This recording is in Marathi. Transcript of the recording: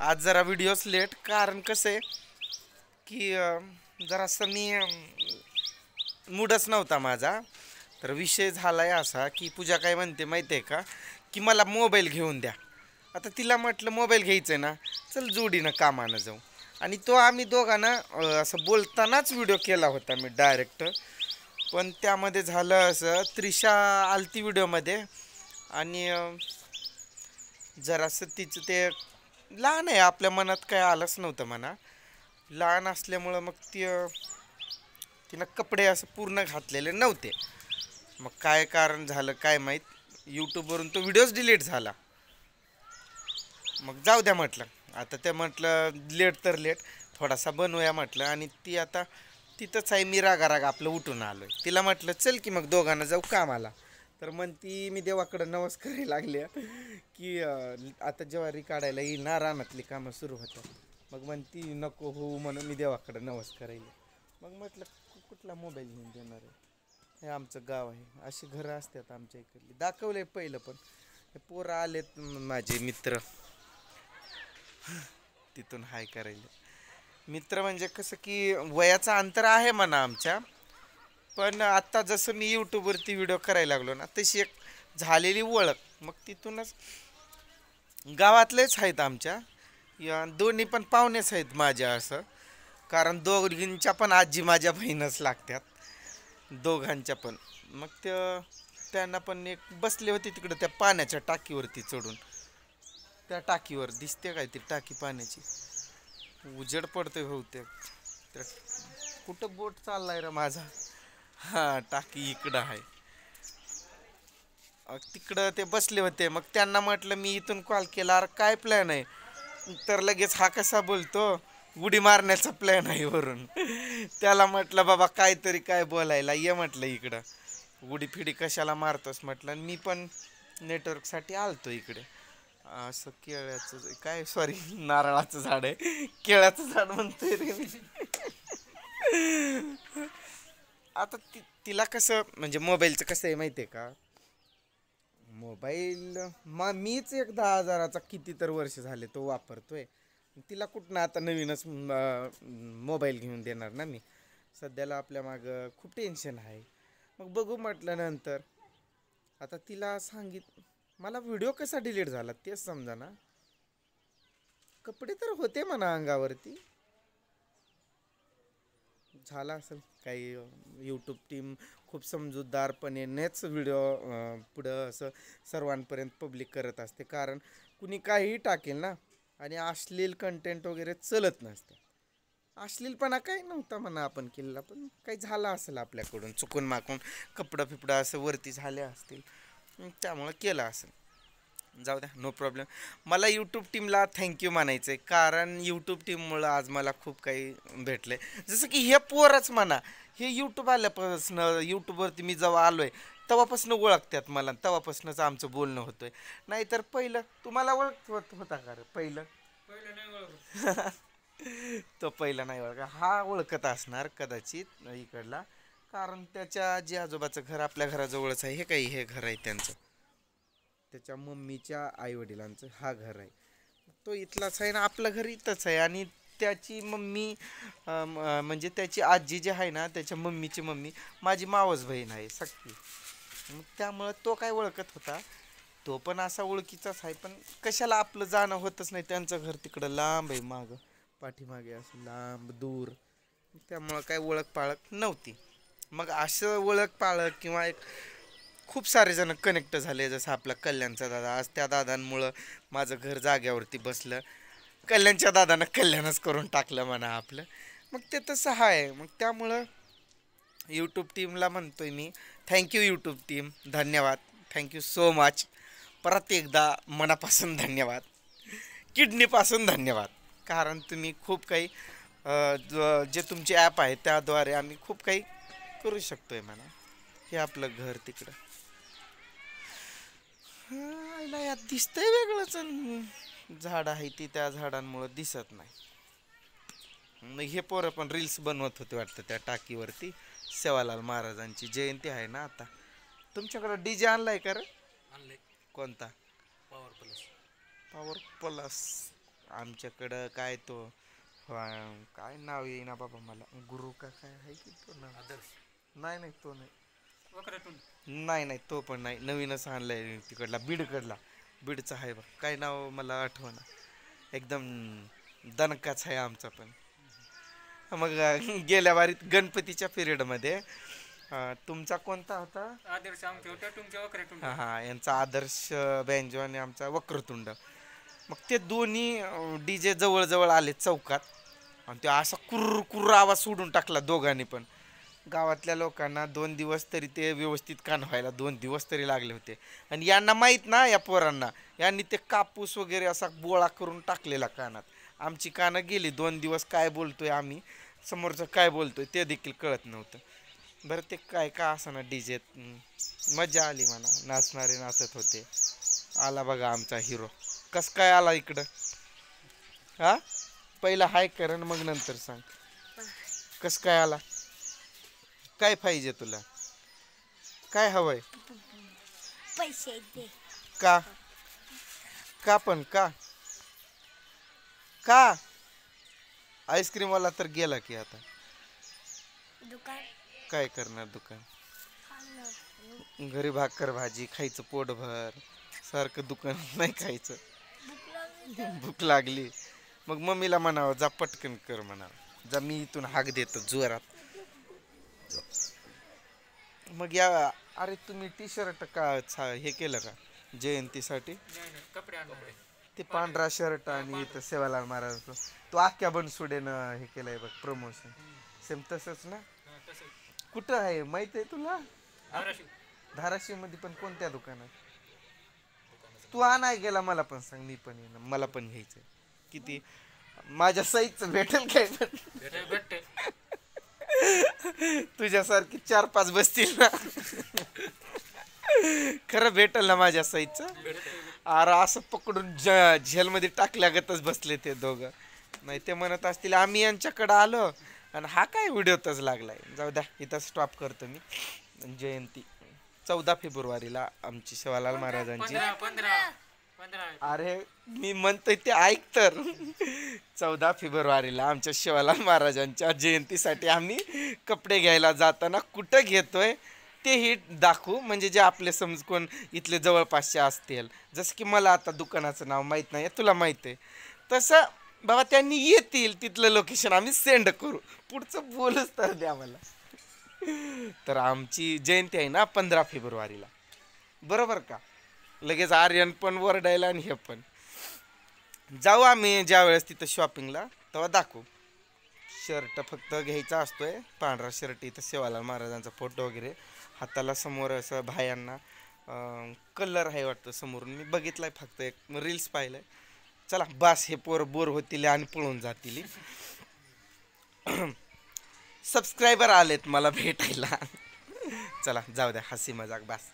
आज जरा व्हिडिओज लेट कारण कसं आहे की जरासं मी मूडच नव्हता माझा. तर विषय झालाय असा की पूजा काय म्हणते माहिती आहे का, की मला मोबाईल घेऊन द्या. आता तिला म्हटलं मोबाईल घ्यायचं आहे ना, चल जोडीनं कामानं जाऊ. आणि तो आम्ही दोघांना असं बोलतानाच व्हिडिओ केला होता मी डायरेक्ट. पण त्यामध्ये झालं असं, त्रिशा आलती व्हिडिओमध्ये आणि जरासं तिचं ते लहान आहे, आपल्या मनात काय आलंच नव्हतं म्हणा. लहान असल्यामुळं मग ती तिनं कपडे असं पूर्ण घातलेले नव्हते. मग काय कारण झालं काय माहीत, यूट्यूबवरून तो व्हिडिओच डिलीट झाला. मग जाऊ द्या म्हटलं, आता ते म्हटलं लेट तर लेट, थोडासा बनवूया म्हटलं. आणि ती आता तिथंच आहे, मी रागाराग आपलं उठून आलोय. तिला म्हटलं चल की मग दोघांना जाऊ कामाला. तर म्हणती मी देवाकडं नवस करायला लागले की आता ज्वारी काढायला येईल ना, रानातली कामं सुरू होतात. मग म्हणती नको हो म्हणून मी देवाकडं नवस करायला. मग म्हटलं कुठला मोबाईल घेऊन देणार आहे, हे आमचं गाव आहे, अशी घरं असतात आमच्या इकडली. दाखवलंय पहिलं, पण हे पोरं आलेत माझे मित्र तिथून हाय करायला. मित्र म्हणजे कसं की वयाचा अंतर आहे म्हणा आमच्या, पण आत्ता जसं मी यूट्यूबवरती व्हिडिओ करायला लागलो ना, तशी एक झालेली ओळख. मग तिथूनच गावातलेच आहेत आमच्या, या दोन्ही पण पाहुणेच आहेत माझ्या असं. कारण दोघींच्या पण आजी माझ्या बहीणच लागतात, दोघांच्या पण. मग त्यांना पण एक बसले होते तिकडं त्या पाण्याच्या टाकीवरती चढून. त्या टाकीवर दिसते काय ती टाकी पाण्याची, उजेड पडतोय बहुतेक. त्या कुठं बोट चाललाय रे माझा, हा टाकी इकडं आहे. तिकडं ते बसले होते. मग त्यांना म्हटलं मी इथून कॉल केला, अरे काय प्लॅन आहे. तर लगेच हा कसा बोलतो, उडी मारण्याचा प्लॅन आहे वरून. त्याला म्हटलं बाबा काहीतरी काय बोलायला ये म्हटलं इकडं, उडी फिडी कशाला मारतोस म्हटलं. आणि मी पण नेटवर्कसाठी आलतो इकडे. असं केळ्याचं काय, सॉरी नारळाचं झाड आहे, केळ्याचं झाड म्हणतोय रे मी. आता तिला कसं म्हणजे मोबाईलचं कसं आहे माहिती आहे का, मोबाईल मग मीच एक 10,000चा किती तर वर्ष झाले तो वापरतोय. तिला कुठनं आता नवीनच मोबाईल घेऊन देणार ना मी. सध्याला आपल्या मागं खूप टेन्शन आहे. मग बघू म्हटलं नंतर. आता तिला मला व्हिडिओ कसा डिलीट झाला तेच समजा ना. कपडे तर होते म्हणा अंगावरती, झाला असेल काही. यूट्यूब टीम खूप समजूतदारपणेच व्हिडिओ पुढं असं सर्वांपर्यंत पब्लिक करत असते. कारण कुणी काहीही टाकेल ना, आणि अश्लील कंटेंट वगैरे चलत नसते. अश्लीलपणा काही नव्हता म्हणा आपण केलेला, पण काही झालं असेल आपल्याकडून चुकून माकून, कपडं फिपडं असं वरती झाले असतील, त्यामुळं केलं असेल. जाऊ द्या, नो प्रॉब्लेम. मला यूट्यूब टीमला थँक्यू म्हणायचं आहे, कारण यूट्यूब टीममुळं आज मला खूप काही भेटलं आहे. जसं की हे पोरच म्हणा, हे यूट्यूब आल्यापासून, यूट्यूबवरती मी जेव्हा आलो आहे तेव्हापासून ओळखतात मला, तेव्हापासूनच आमचं बोलणं होतं आहे. नाहीतर पहिलं तुम्हाला होता का रे पहिलं? तो पहिला नाही ओळखा, हा ओळखत असणार कदाचित इकडला. कारण त्याच्या आजी आजोबाचं घर आपल्या घराजवळच आहे. हे काही हे घर आहे त्यांचं, त्याच्या मम्मीच्या आईवडिलांचं हा घर आहे. तो इथलाच आहे ना, आपलं घर इथंच आहे. आणि त्याची मम्मी म्हणजे त्याची आजी जी आहे ना, त्याच्या मम्मीची मम्मी माझी मावस बहीण आहे सक्की. मग त्यामुळं तो काय ओळखत होता, तो पण असा ओळखीचाच आहे. पण कशाला आपलं जाणं होतच नाही, त्यांचं घर तिकडं लांब आहे मागं, पाठीमागे असं लांब दूर. त्यामुळं काय ओळख पाळख नव्हती. मग असं ओळख पाळख किंवा एक खूप सारे जण कनेक्ट झाले. जसं आपला कल्याणचा दादा, आज त्या दादांमुळं माझं घर जाग्यावरती बसलं. कल्याणच्या दादानं कल्याणच करून टाकलं म्हणा आपलं. मग ते तसं आहे. मग त्यामुळं यूट्यूब टीमला म्हणतोय मी थँक्यू. यूट्यूब टीम धन्यवाद, थँक्यू सो मच. परत एकदा मनापासून धन्यवाद, किडनीपासून धन्यवाद. कारण तुम्ही खूप काही जे तुमचे ॲप आहे त्याद्वारे आम्ही खूप काही करू शकतोय म्हणा. हे आपलं घर तिकडं आईला यात दिसतंय वेगळंच, झाड आहे ती त्या झाडांमुळं दिसत नाही. मग हे पोरं पण रील्स बनवत होते वाटतं त्या टाकीवरती. सेवालाल महाराजांची जयंती आहे ना आता. तुमच्याकडं डीजे आणलाय का रे? आणले कोणता? Power plus. Power plus. आमच्याकडं काय तो काय नाव येईना बाबा मला, गुरु का काय आहे की तो नाव. आदर्श नाही नाही तो नाही. वक्रतुंड. नाही नाही तो पण नाही, नवीनच आणलाय तिकडला, बीडकडला. बीडचा आहे बघ, काय नाव मला आठवना. एकदम दणकाच आहे आमचा पण. मग गेल्या वारीत गणपतीच्या पिरियडमध्ये तुमचा कोणता होता? आदर्श आमचे होते, तुमचे वक्रतुंड. हां हां, यांचा आदर्श बँजो आणि आमचा वक्रतुंड. मग ते दोन्ही DJ जवळजवळ आले चौकात, आणि ते असा कुर्र कुर्र आवाज सोडून टाकला दोघांनी पण. गावातल्या लोकांना 2 दिवस तरी ते व्यवस्थित कान व्हायला 2 दिवस तरी लागले होते. आणि यांना माहीत ना, या पोरांना, यांनी ते कापूस वगैरे असा गोळा करून टाकलेला कानात. आमची कानं गेली 2 दिवस. काय बोलतोय आम्ही, समोरचं काय बोलतोय ते देखील कळत नव्हतं. बरं ते काय का असं DJ मजा आली म्हणा, नाचणारे नाचत होते. आला बघा आमचा हिरो. कस काय आला इकडं? हा, पहिला हाय कर आणि मग नंतर सांग कस काय आला. काय पाहिजे तुला, काय हवंय? पैसे दे. का का पण का का आईस्क्रीमवाला तर गेला की आता. दुकान काय करणार दुकान, खाणं. घरी भाकर भाजी खायचं पोटभर, सारखं दुकान नाही खायचं. भूक लागली तर भूक लागली मग मम्मीला म्हणावं जा पटकन कर म्हणावं, जा मी इथून हाक देतो जोरात. मग या, अरे तुम्ही टी-शर्ट का हे केलं का जयंतीसाठी? नाही नाही, कपडे आणले. ते पांढरा शर्ट आणि इथं सेवालाल महाराज तो आख्या बनसुडेनं हे केलंय बघ प्रमोशन. सेम तसंच ना. तसं कुठं आहे माहित आहे तुला? धाराशिव. धाराशिव मध्ये पण कोणत्या दुकानात? तू आणाय गेला मला पण सांग, मी पण येईन, मला पण घ्यायचंय. किती माझ्या साईजचं भेटेल काय? पण भेटते. तुझ्यासारखी 4-5 बसतील ना. खरं भेटेल ना माझ्या साईजचं? अरे असं पकडून झेलमध्ये टाकल्यागतच बसले ते दोघं. नाही ते म्हणत असतील आम्ही यांच्याकडं आलो आणि हा काय व्हिडिओतच लागलाय. जाऊ द्या, इथं स्टॉप करतो मी. जयंती 14 फेब्रुवारीला आमची सेवालाल महाराजांची. 15. अरे मी म्हणतोय ते ऐक तर. 14 फेब्रुवारीला आमच्या शिवालाल महाराजांच्या जयंतीसाठी आम्ही कपडे घ्यायला जाताना कुठं घेतोय तेही दाखवू, म्हणजे जे आपले समज कोण इथले जवळपासचे असतील. जसं की मला आता दुकानाचं नाव माहीत नाही, तुला माहीत आहे, तसं बाबा त्यांनी येतील तिथलं लोकेशन आम्ही सेंड करू. पुढचं बोलच तर द्या मला. तर आमची जयंती आहे ना 15 फेब्रुवारीला, बरोबर का? लगेच आर्यन पण वरडायला आणि हे पण. जाऊ आम्ही ज्या वेळेस तिथं शॉपिंगला तेव्हा दाखवू. शर्ट फक्त घ्यायचा असतोय, पांढरा शर्ट, इथं सेवालाल महाराजांचा फोटो वगैरे, हाताला समोर असं भायांना कलर आहे वाटतं समोरून. मी बघितलाय फक्त, एक रील्स पाहिलंय. चला बास, हे पोर बोर होतील आणि पळून जातील. सबस्क्रायबर आलेत मला भेटायला. चला जाऊ द्या, हसी मजाक बास.